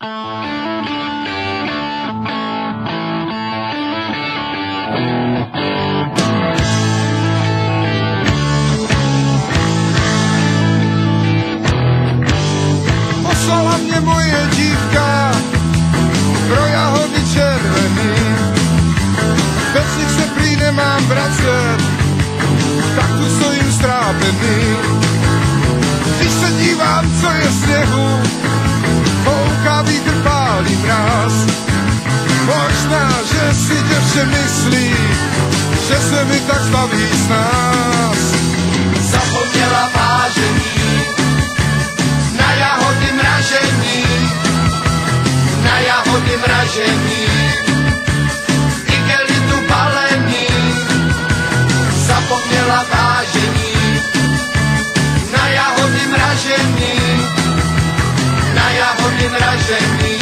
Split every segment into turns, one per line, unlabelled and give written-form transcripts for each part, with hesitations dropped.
Poslala mě moje dívka pro jahody červený. Bez nich se prý nemám vracet, tak tu stojím strápený. Když se dívám, co je sněhu, fouká vítr, pálí mráz. Možná, že si děvče myslí, že se mi tak zbaví z nás.
Zapomněla vážení na jahody mražení, na jahody mražení, igelitu balení. Zapomněla vážení na jahody mražení, na jahody mražení,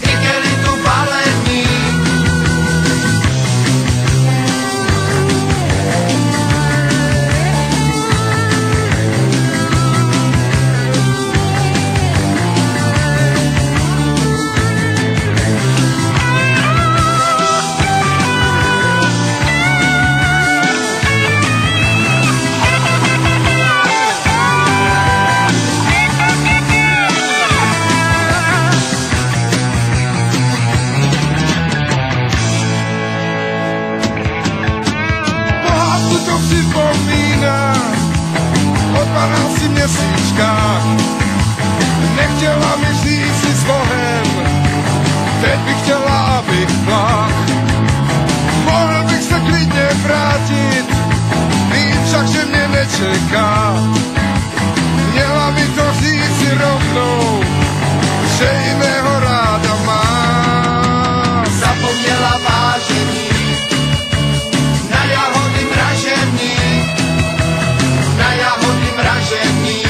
igelitu balení.
O 12 měsíčkách nechtěla mi říct si s Bohem, teď bych chtěla, abych plach. Mohl bych se klidně vrátit, vím však, že mě nečeká. Měla mi to říct si rovnou, že jiného ráda má.
Zapomněla vážení na jahody mražení, na jahody mražení,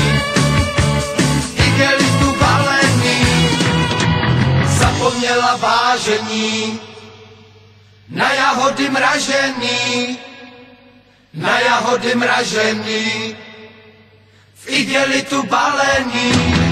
igelitu balení. Zapomněla vážení na jahody mražení, na jahody mražení, v igelitu balení.